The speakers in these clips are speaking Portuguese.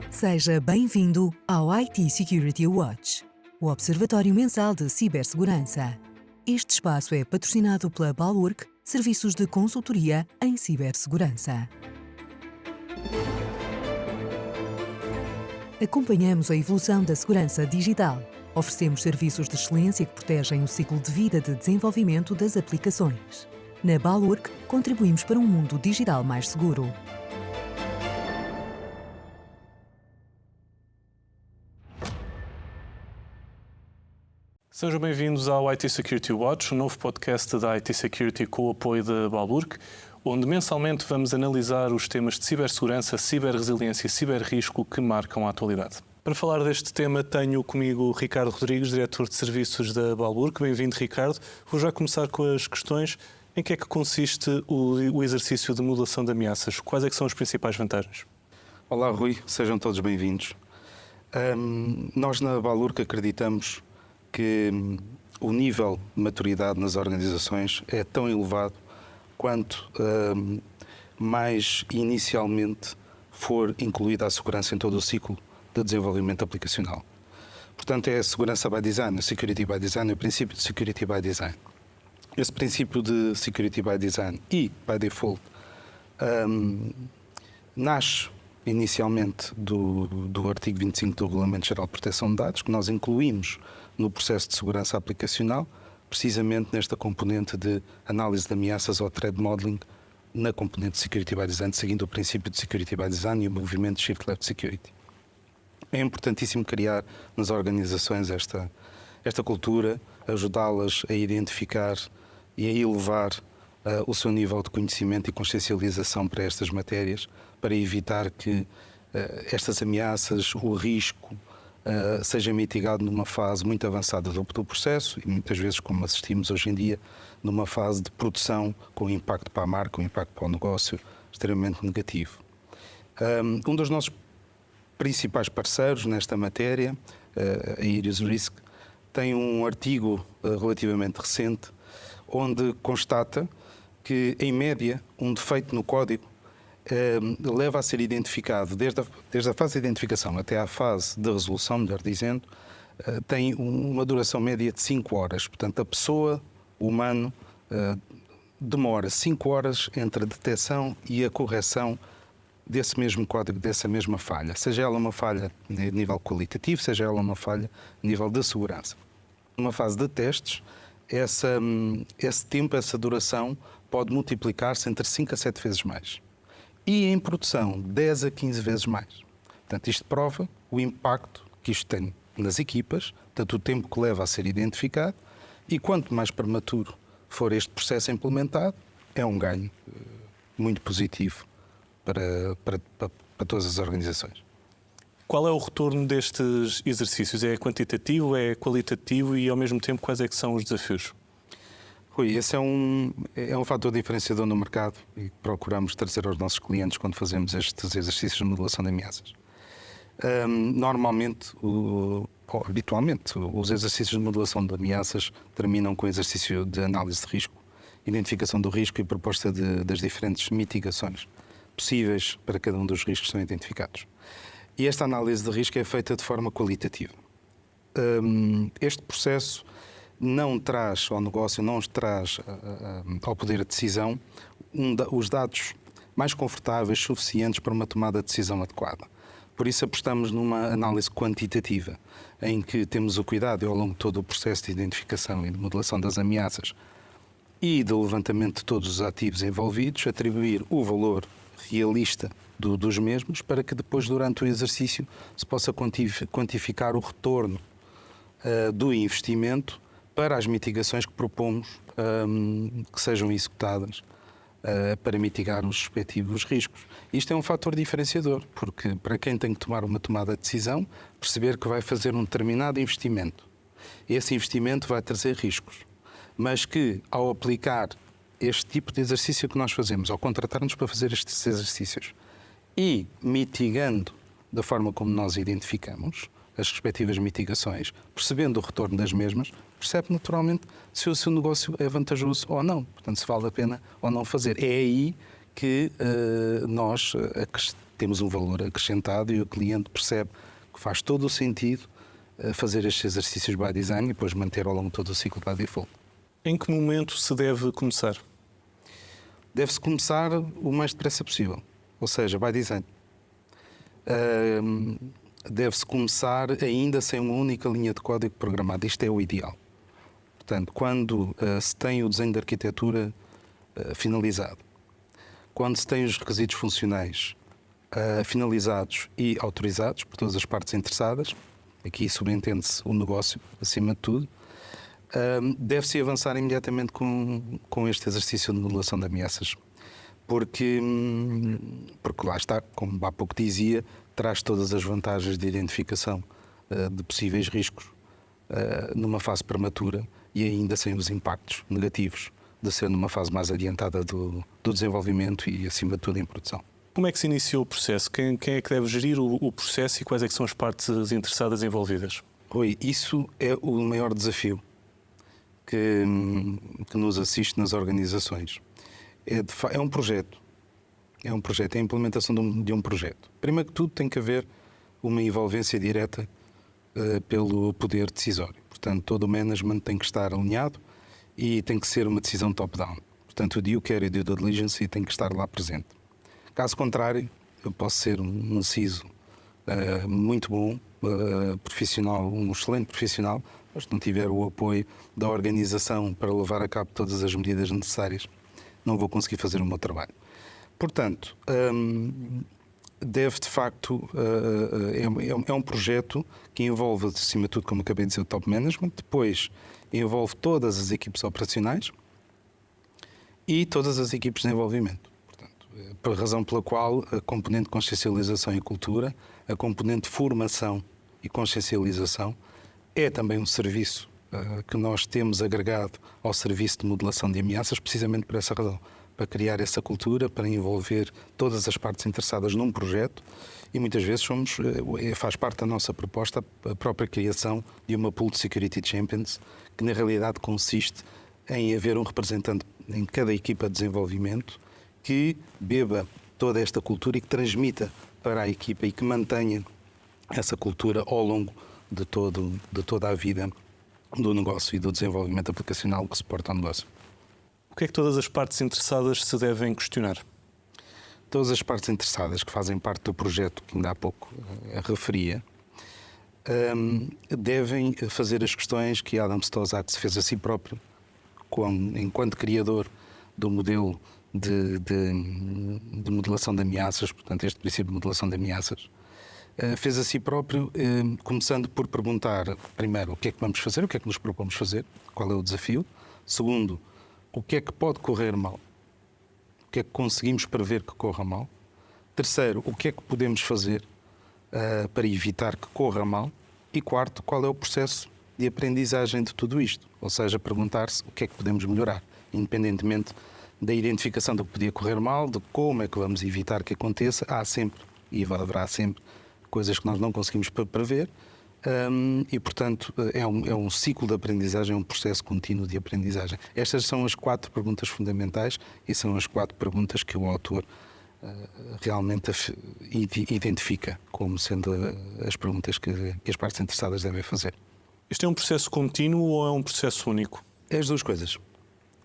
Seja bem-vindo ao IT Security Watch, o observatório mensal de cibersegurança. Este espaço é patrocinado pela Balurk, serviços de consultoria em cibersegurança. Acompanhamos a evolução da segurança digital. Oferecemos serviços de excelência que protegem o ciclo de vida de desenvolvimento das aplicações. Na Balurk, contribuímos para um mundo digital mais seguro. Sejam bem-vindos ao IT Security Watch, um novo podcast da IT Security com o apoio da Balurk, onde mensalmente vamos analisar os temas de cibersegurança, ciberresiliência e ciberrisco que marcam a atualidade. Para falar deste tema, tenho comigo o Ricardo Rodrigues, diretor de serviços da Balurk. Bem-vindo, Ricardo. Vou já começar com as questões. Em que é que consiste o exercício de modulação de ameaças? Quais é que são as principais vantagens? Olá, Rui. Sejam todos bem-vindos. Nós na Balurk acreditamos que o nível de maturidade nas organizações é tão elevado quanto mais inicialmente for incluída a segurança em todo o ciclo de desenvolvimento aplicacional. Portanto, é a segurança by design, a security by design, o princípio de security by design. Esse princípio de security by design e by default nasce inicialmente do artigo 25 do Regulamento Geral de Proteção de Dados, que nós incluímos no processo de segurança aplicacional, precisamente nesta componente de análise de ameaças ou threat modeling, na componente de security by design, seguindo o princípio de security by design e o movimento de shift left security. É importantíssimo criar nas organizações esta cultura, ajudá-las a identificar e a elevar o seu nível de conhecimento e consciencialização para estas matérias, para evitar que estas ameaças, o risco, seja mitigado numa fase muito avançada do processo e muitas vezes, como assistimos hoje em dia, numa fase de produção com impacto para a marca, com impacto para o negócio extremamente negativo. Um dos nossos principais parceiros nesta matéria, a Iris Risk, tem um artigo relativamente recente onde constata que, em média, um defeito no código leva a ser identificado, desde a fase de identificação até à fase de resolução, melhor dizendo, tem uma duração média de 5 horas. Portanto, a pessoa, o humano, demora 5 horas entre a detecção e a correção desse mesmo código, dessa mesma falha. Seja ela uma falha a nível qualitativo, seja ela uma falha a nível de segurança. Numa fase de testes, esse tempo, essa duração, pode multiplicar-se entre 5 a 7 vezes mais. E em produção, 10 a 15 vezes mais. Portanto, isto prova o impacto que isto tem nas equipas, tanto o tempo que leva a ser identificado, e quanto mais prematuro for este processo implementado, é um ganho muito positivo para todas as organizações. Qual é o retorno destes exercícios? É quantitativo, é qualitativo e, ao mesmo tempo, quais é que são os desafios? Rui, esse é um fator diferenciador no mercado e que procuramos trazer aos nossos clientes quando fazemos estes exercícios de modulação de ameaças. Normalmente, habitualmente, os exercícios de modulação de ameaças terminam com o exercício de análise de risco, identificação do risco e proposta das diferentes mitigações possíveis para cada um dos riscos que são identificados. E esta análise de risco é feita de forma qualitativa. Este processo não traz ao negócio, não traz ao poder de decisão os dados mais confortáveis, suficientes para uma tomada de decisão adequada. Por isso apostamos numa análise quantitativa, em que temos o cuidado, ao longo de todo o processo de identificação e de modelação das ameaças e de levantamento de todos os ativos envolvidos, atribuir o valor realista dos mesmos, para que depois, durante o exercício, se possa quantificar o retorno do investimento para as mitigações que propomos que sejam executadas para mitigar os respectivos riscos. Isto é um fator diferenciador, porque para quem tem que tomar uma tomada de decisão, perceber que vai fazer um determinado investimento. Esse investimento vai trazer riscos, mas que, ao aplicar este tipo de exercício que nós fazemos, ao contratar-nos para fazer estes exercícios e mitigando da forma como nós identificamos as respectivas mitigações, percebendo o retorno das mesmas, percebe naturalmente se o seu negócio é vantajoso ou não. Portanto, se vale a pena ou não fazer. É aí que nós temos um valor acrescentado e o cliente percebe que faz todo o sentido fazer estes exercícios by design e depois manter ao longo de todo o ciclo by default. Em que momento se deve começar? Deve-se começar o mais depressa possível, ou seja, by design. Deve-se começar ainda sem uma única linha de código programado. Isto é o ideal. Portanto, quando se tem o desenho de arquitetura finalizado, quando se tem os requisitos funcionais finalizados e autorizados por todas as partes interessadas, aqui subentende-se o negócio, acima de tudo, deve-se avançar imediatamente com este exercício de modelação de ameaças. Porque lá está, como há pouco dizia, traz todas as vantagens de identificação de possíveis riscos numa fase prematura e ainda sem os impactos negativos de ser numa fase mais adiantada do desenvolvimento e, acima de tudo, em produção. Como é que se iniciou o processo? Quem é que deve gerir o processo e quais é que são as partes interessadas envolvidas? Rui, isso é o maior desafio que nos assiste nas organizações. É um projeto. É a implementação de um projeto. Primeiro que tudo tem que haver uma envolvência direta pelo poder decisório. Portanto, todo o management tem que estar alinhado e tem que ser uma decisão top-down. Portanto, o due care e o due diligence tem que estar lá presente. Caso contrário, eu posso ser um CISO muito bom, profissional, um excelente profissional, mas se não tiver o apoio da organização para levar a cabo todas as medidas necessárias, não vou conseguir fazer o meu trabalho. Portanto, deve de facto, é um projeto que envolve, acima de tudo, como acabei de dizer, o top management, depois envolve todas as equipes operacionais e todas as equipes de desenvolvimento. Portanto, por razão pela qual a componente de consciencialização e cultura, a componente de formação e consciencialização é também um serviço que nós temos agregado ao serviço de modelação de ameaças, precisamente por essa razão, para criar essa cultura, para envolver todas as partes interessadas num projeto e muitas vezes faz parte da nossa proposta a própria criação de uma pool de Security Champions, que na realidade consiste em haver um representante em cada equipa de desenvolvimento que beba toda esta cultura e que transmita para a equipa e que mantenha essa cultura ao longo de toda a vida do negócio e do desenvolvimento aplicacional que suporta o negócio. O que é que todas as partes interessadas se devem questionar? Todas as partes interessadas que fazem parte do projeto que ainda há pouco referia devem fazer as questões que Adam Stossák se fez a si próprio enquanto criador do modelo de modelação de ameaças, portanto este princípio de modelação de ameaças, fez a si próprio, começando por perguntar primeiro o que é que vamos fazer, o que é que nos propomos fazer, qual é o desafio. Segundo, o que é que pode correr mal? O que é que conseguimos prever que corra mal? Terceiro, o que é que podemos fazer para evitar que corra mal? E quarto, qual é o processo de aprendizagem de tudo isto? Ou seja, perguntar-se o que é que podemos melhorar, independentemente da identificação do que podia correr mal, de como é que vamos evitar que aconteça. Há sempre, e haverá sempre, coisas que nós não conseguimos prever. E, portanto, é um ciclo de aprendizagem, é um processo contínuo de aprendizagem. Estas são as 4 perguntas fundamentais e são as 4 perguntas que o autor realmente identifica como sendo as perguntas que as partes interessadas devem fazer. Isto é um processo contínuo ou é um processo único? É as duas coisas.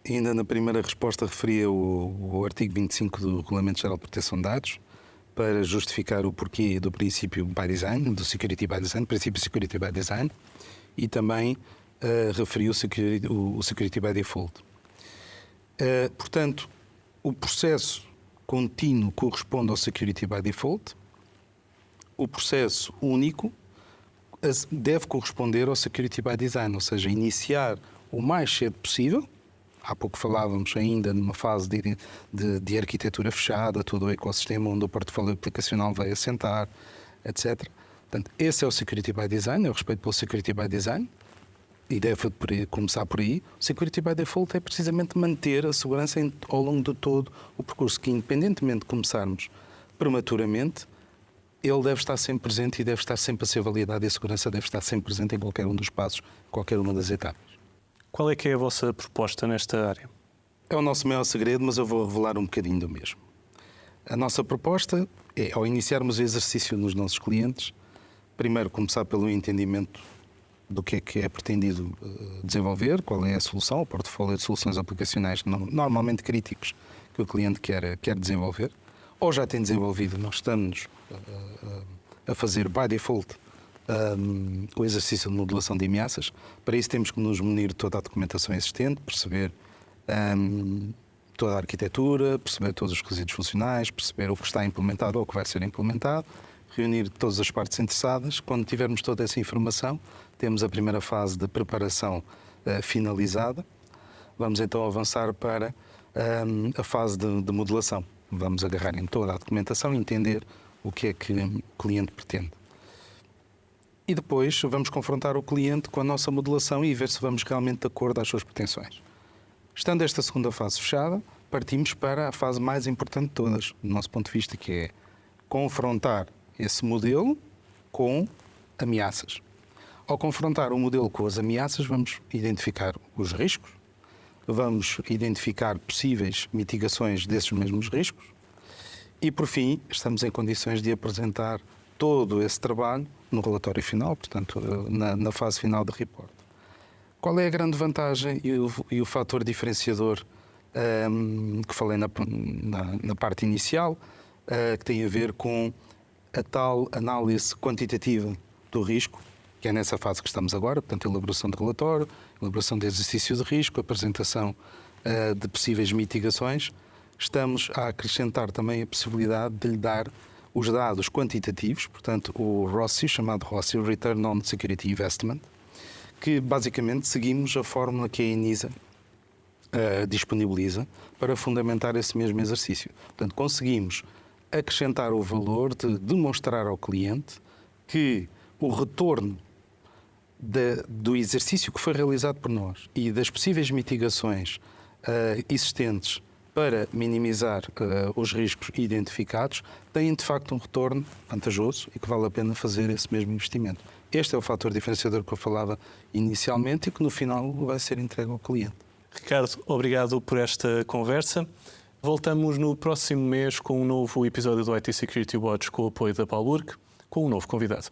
Ainda na primeira resposta referia o artigo 25 do Regulamento Geral de Proteção de Dados, para justificar o porquê do princípio by design, do security by design, princípio security by design, e também referiu o security by default. Portanto, o processo contínuo corresponde ao security by default, o processo único deve corresponder ao security by design, ou seja, iniciar o mais cedo possível. Há pouco falávamos ainda numa fase de arquitetura fechada, todo o ecossistema onde o portfólio aplicacional vai assentar, etc. Portanto, esse é o Security by Design, é o respeito pelo Security by Design, e deve começar por aí. O Security by Default é precisamente manter a segurança ao longo de todo o percurso, que independentemente de começarmos prematuramente, ele deve estar sempre presente e deve estar sempre a ser validado, e a segurança deve estar sempre presente em qualquer um dos passos, qualquer uma das etapas. Qual é que é a vossa proposta nesta área? É o nosso maior segredo, mas eu vou revelar um bocadinho do mesmo. A nossa proposta é, ao iniciarmos o exercício nos nossos clientes, primeiro começar pelo entendimento do que é pretendido desenvolver, qual é a solução, o portfólio de soluções aplicacionais normalmente críticos que o cliente quer desenvolver, ou já tem desenvolvido. Nós estamos a fazer, by default, o exercício de modelação de ameaças. Para isso temos que nos munir de toda a documentação existente, perceber toda a arquitetura, perceber todos os requisitos funcionais, perceber o que está implementado ou o que vai ser implementado, reunir todas as partes interessadas. Quando tivermos toda essa informação, temos a primeira fase de preparação finalizada. Vamos então avançar para a fase de modelação. Vamos agarrar em toda a documentação e entender o que é que o cliente pretende. E depois vamos confrontar o cliente com a nossa modelação e ver se vamos realmente de acordo às suas pretensões. Estando esta segunda fase fechada, partimos para a fase mais importante de todas, do nosso ponto de vista, que é confrontar esse modelo com ameaças. Ao confrontar o modelo com as ameaças, vamos identificar os riscos, vamos identificar possíveis mitigações desses mesmos riscos e, por fim, estamos em condições de apresentar todo esse trabalho no relatório final, portanto, na fase final de report. Qual é a grande vantagem e o fator diferenciador que falei na parte inicial, que tem a ver com a tal análise quantitativa do risco, que é nessa fase que estamos agora, portanto, elaboração de relatório, elaboração de exercício de risco, apresentação de possíveis mitigações. Estamos a acrescentar também a possibilidade de lhe dar os dados quantitativos, portanto, o ROSI, chamado ROSI, Return on Security Investment, que basicamente seguimos a fórmula que a ENISA disponibiliza para fundamentar esse mesmo exercício. Portanto, conseguimos acrescentar o valor de demonstrar ao cliente que o retorno do exercício que foi realizado por nós e das possíveis mitigações existentes para minimizar os riscos identificados têm de facto um retorno vantajoso e que vale a pena fazer esse mesmo investimento. Este é o fator diferenciador que eu falava inicialmente e que no final vai ser entregue ao cliente. Ricardo, obrigado por esta conversa. Voltamos no próximo mês com um novo episódio do IT Security Watch com o apoio da Balurk, com um novo convidado.